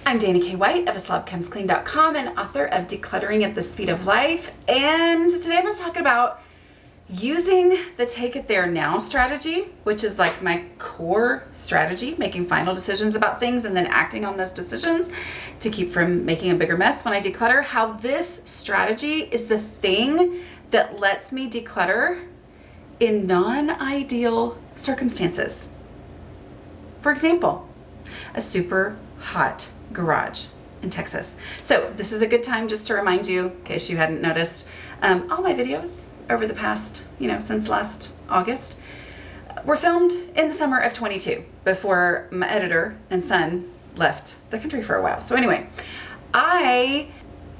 I'm Dana K. White of aslobcomesclean.com and author of Decluttering at the Speed of Life. And today I'm going to talk about using the take it there now strategy, which is like my core strategy, making final decisions about things and then acting on those decisions to keep from making a bigger mess when I declutter. How this strategy is the thing that lets me declutter in non-ideal circumstances. For example, a super hot garage in Texas. So this is a good time just to remind you, in case you hadn't noticed, all my videos over the past, since last August, were filmed in the summer of 22 before my editor and son left the country for a while. So anyway, I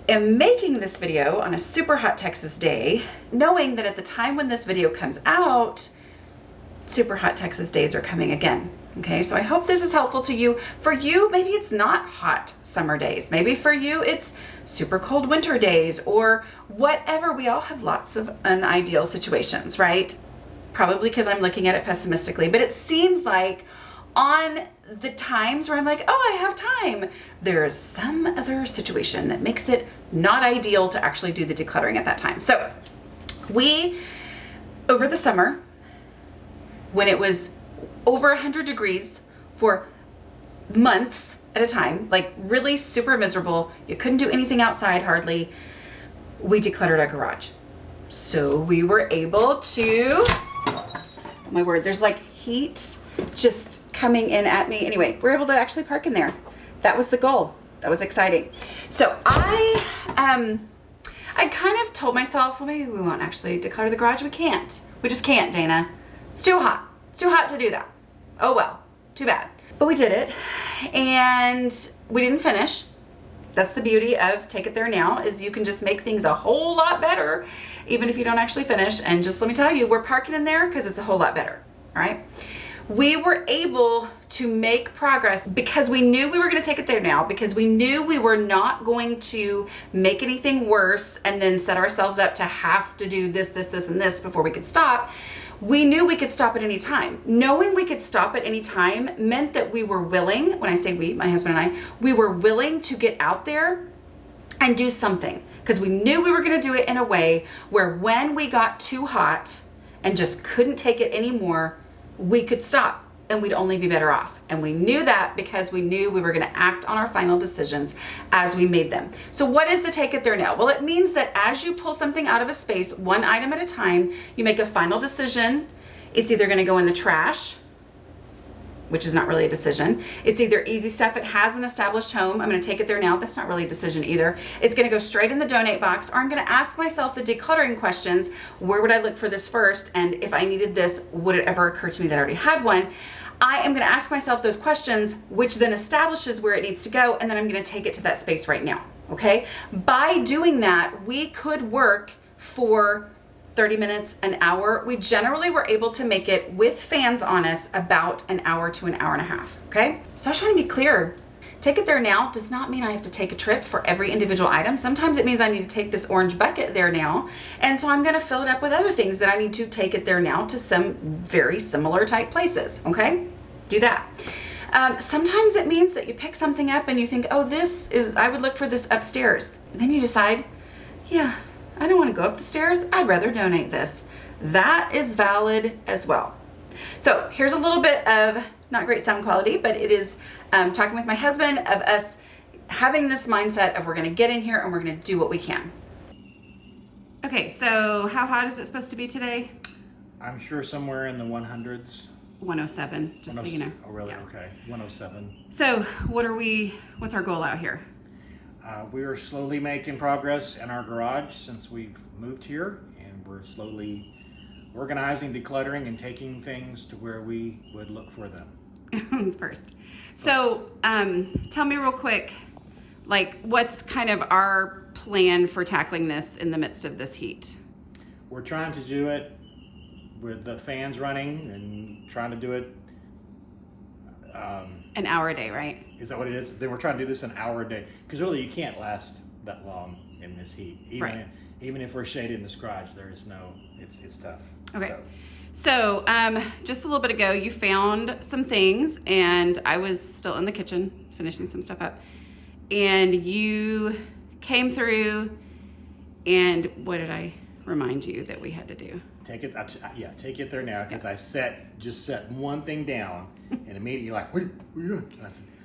am making this video on a super hot Texas day, knowing that at the time when this video comes out, super hot Texas days are coming again. Okay, so I hope this is helpful to you. For you, maybe it's not hot summer days. Maybe for you, it's super cold winter days or whatever. We all have lots of unideal situations, right? Probably because I'm looking at it pessimistically, but it seems like on the times where I'm like, oh, I have time, there's some other situation that makes it not ideal to actually do the decluttering at that time. So we, over the summer, when it was over 100 degrees for months at a time, like really super miserable, you couldn't do anything outside hardly, we decluttered our garage. So we were able to, oh my word, there's like heat just coming in at me. Anyway, we're able to actually park in there. That was the goal. That was exciting. So I kind of told myself, well, maybe we won't actually declutter the garage. We can't. We just can't, Dana. It's too hot. It's too hot to do that. Oh well, too bad. But we did it, and we didn't finish. That's the beauty of take it there now, is you can just make things a whole lot better, even if you don't actually finish. And just let me tell you, we're parking in there because it's a whole lot better, all right? We were able to make progress because we knew we were going to take it there now, because we knew we were not going to make anything worse and then set ourselves up to have to do this, and this before we could stop. We knew we could stop at any time. Knowing we could stop at any time meant that we were willing, when I say we, my husband and I, we were willing to get out there and do something, because we knew we were going to do it in a way where when we got too hot and just couldn't take it anymore, we could stop and we'd only be better off. And we knew that because we knew we were going to act on our final decisions as we made them. So what is the take it there now? Well, it means that as you pull something out of a space, one item at a time, you make a final decision. It's either going to go in the trash, which is not really a decision. It's either easy stuff. It has an established home. I'm going to take it there now. That's not really a decision either. It's going to go straight in the donate box, or I'm going to ask myself the decluttering questions. Where would I look for this first? And if I needed this, would it ever occur to me that I already had one? I am going to ask myself those questions, which then establishes where it needs to go. And then I'm going to take it to that space right now. Okay. By doing that, we could work for 30 minutes, an hour. We generally were able to make it with fans on us about an hour to an hour and a half. Okay. So I just want to be clear. Take it there now does not mean I have to take a trip for every individual item. Sometimes it means I need to take this orange bucket there now. And so I'm going to fill it up with other things that I need to take it there now to some very similar type places. Okay. Do that. Sometimes it means that you pick something up and you think, oh, I would look for this upstairs. And then you decide, yeah, I don't want to go up the stairs. I'd rather donate this. That is valid as well. So here's a little bit of not great sound quality, but it is talking with my husband of us having this mindset of we're going to get in here and we're going to do what we can. Okay, so how hot is it supposed to be today? I'm sure somewhere in the 100s. 107, just so you know. Oh, really? Yeah. Okay, 107. So what's our goal out here? We are slowly making progress in our garage since we've moved here, and we're slowly organizing, decluttering, and taking things to where we would look for them. First. So tell me real quick, like what's kind of our plan for tackling this in the midst of this heat? We're trying to do it with the fans running and trying to do it. An hour a day, right? Is that what it is? Then we're trying to do this an hour a day, because really you can't last that long in this heat. Even if we're shaded in this garage, there is no. It's tough. Okay. So just a little bit ago, you found some things, and I was still in the kitchen finishing some stuff up. and you came through, and what did I remind you that we had to do? Take it there now, because I just set one thing down, and immediately you're like, what are you doing?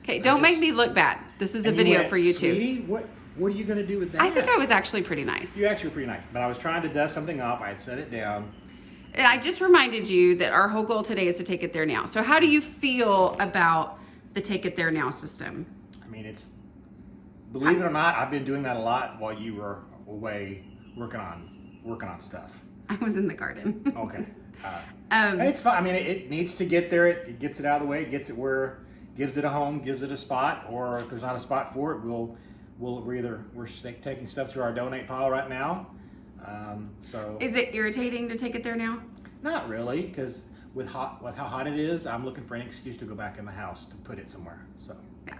Okay, don't make me look bad. This is a video for YouTube. Sweetie, what are you going to do with that? I think I was actually pretty nice. You actually were pretty nice, but I was trying to dust something up. I had set it down. And I just reminded you that our whole goal today is to take it there now. So how do you feel about the take it there now system? I mean, believe it or not, I've been doing that a lot while you were away working on stuff. I was in the garden. Okay. It's fine. I mean, it needs to get there. It gets it out of the way. It gets it where, gives it a home, gives it a spot, or if there's not a spot for it, we're taking stuff to our donate pile right now. So is it irritating to take it there now? Not really, because with how hot it is, I'm looking for an excuse to go back in the house to put it somewhere. So yeah.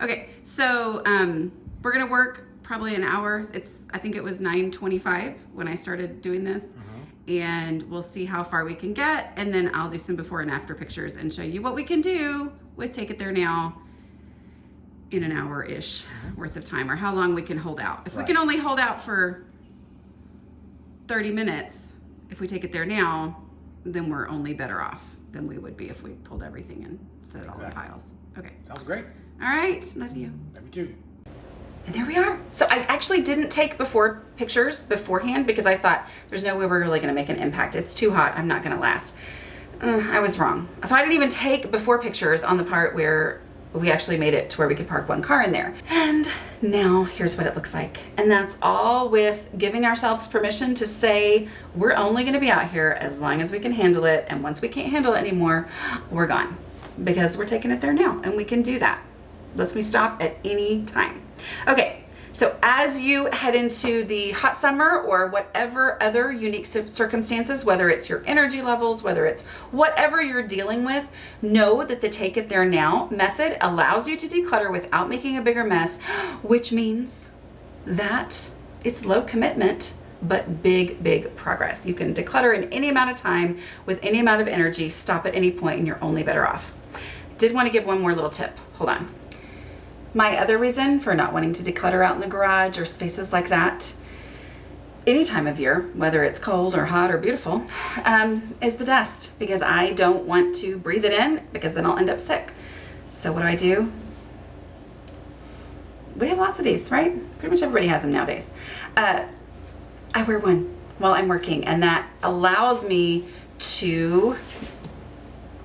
Okay, so we're gonna work probably an hour. I think it was 9:25 when I started doing this, and we'll see how far we can get, and then I'll do some before and after pictures and show you what we can do with Take It There Now in an hour-ish worth of time, or how long we can hold out. If we can only hold out for 30 minutes, if we take it there now, then we're only better off than we would be if we pulled everything and set it all in piles. Okay. Sounds great. All right. Love you. Love you too. And there we are. So I actually didn't take before pictures beforehand because I thought there's no way we're really going to make an impact. It's too hot. I'm not going to last. I was wrong. So I didn't even take before pictures on the part where we actually made it to where we could park one car in there. And now here's what it looks like. And that's all with giving ourselves permission to say, we're only gonna be out here as long as we can handle it. And once we can't handle it anymore, we're gone, because we're taking it there now and we can do that. Lets me stop at any time. Okay. So as you head into the hot summer or whatever other unique circumstances, whether it's your energy levels, whether it's whatever you're dealing with, know that the Take It There Now method allows you to declutter without making a bigger mess, which means that it's low commitment, but big progress. You can declutter in any amount of time with any amount of energy, stop at any point, and you're only better off. Did want to give one more little tip. Hold on. My other reason for not wanting to declutter out in the garage or spaces like that, any time of year, whether it's cold or hot or beautiful, is the dust, because I don't want to breathe it in, because then I'll end up sick. So what do? We have lots of these, right? Pretty much everybody has them nowadays. I wear one while I'm working, and that allows me to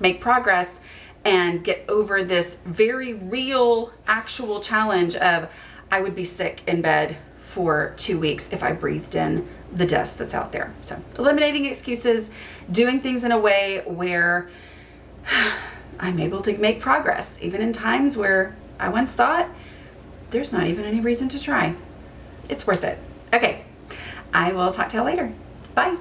make progress and get over this very real, actual challenge of I would be sick in bed for 2 weeks if I breathed in the dust that's out there. So eliminating excuses, doing things in a way where I'm able to make progress, even in times where I once thought there's not even any reason to try. It's worth it. Okay, I will talk to you later. Bye.